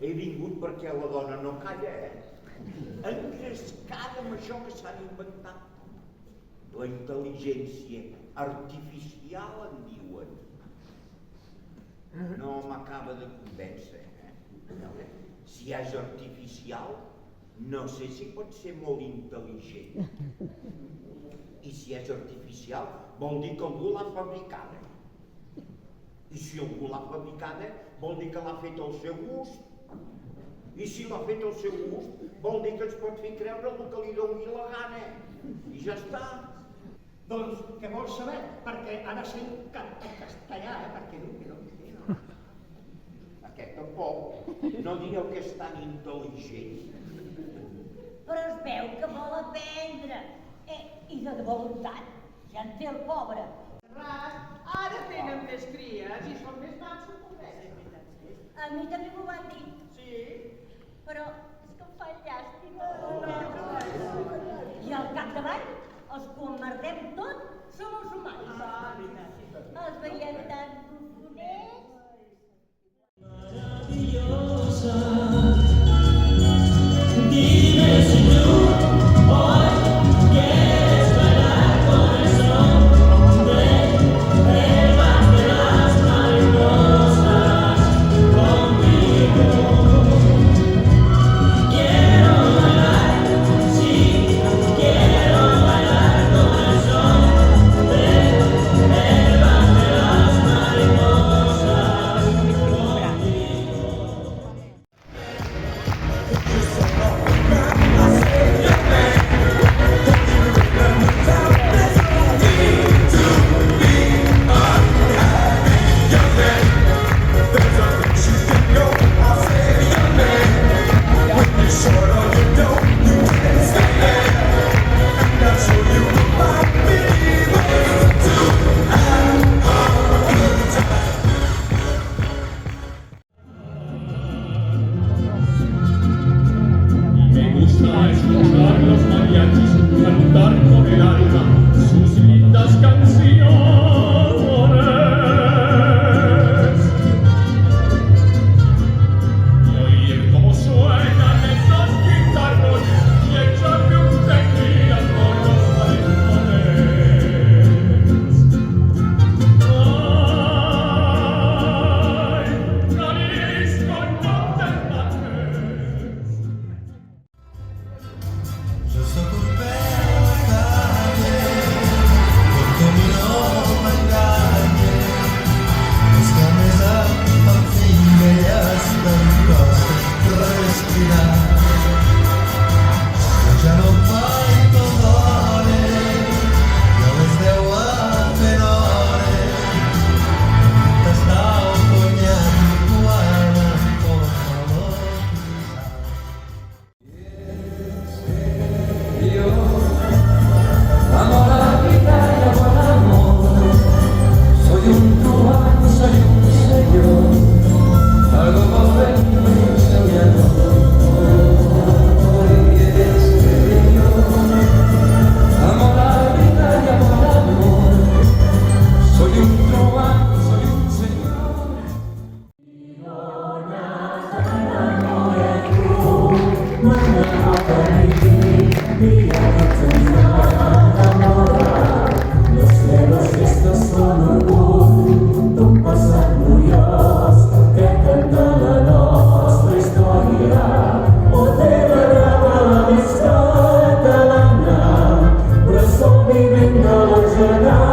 he vingut perquè la dona no calla, engrescada amb això que s'han inventat. La intel·ligència artificial, en diuen. No m'acaba de convèncer. Si és artificial, no sé si pot ser molt intel·ligent. I si és artificial, vol dir que algú l'ha fabricada. I si algú l'ha fabricada, vol dir que l'ha fet al seu gust. I si l'ha fet al seu gust, vol dir que ens pot fer creure el que li doni la gana. I ja està. Doncs què vols saber? Perquè ha de ser en castellà, perquè no. Aquest tampoc. No dieu que és tan intel·ligent. Però es veu que vol aprendre. I de voluntat. Ja en té el pobre. Ara tenen més cries i són més mansos com ells. A mi també m'ho van dir. Sí? Però és que em fa llàstima. I al capdavall, els que ho emmerdem tot som els humans. Els veiem tan profunets. Dime si tú hoy quieres bailar con el son del mar de las mariposas conmigo. Quiero bailar, sí, quiero bailar con el son del mar de las mariposas conmigo. Me gusta escuchar los mariachis cantar con el alma sus lindas canciones y oír cómo suenan esas guitarras y echarme un tequila con los maricones. Ay, Jalisco, no te mates. Yo soy tu perro calle, porque mi no me engañe. Búscame ya, al fin que ya está en paz, respirar. Ya no hay dolores, no les deu a penores. T'està guanyant guana, por favor, Yo amo la vida y amo el amor. Soy un truán, soy un señor. Algo convenido y soñador. Y es que yo amo la vida y amo el amor. Soy un truán, soy un señor. Los celos estos son orgull d'un passat gloriós que canta la nostra història. O té la grava més catalana, però som vivent de la gegant.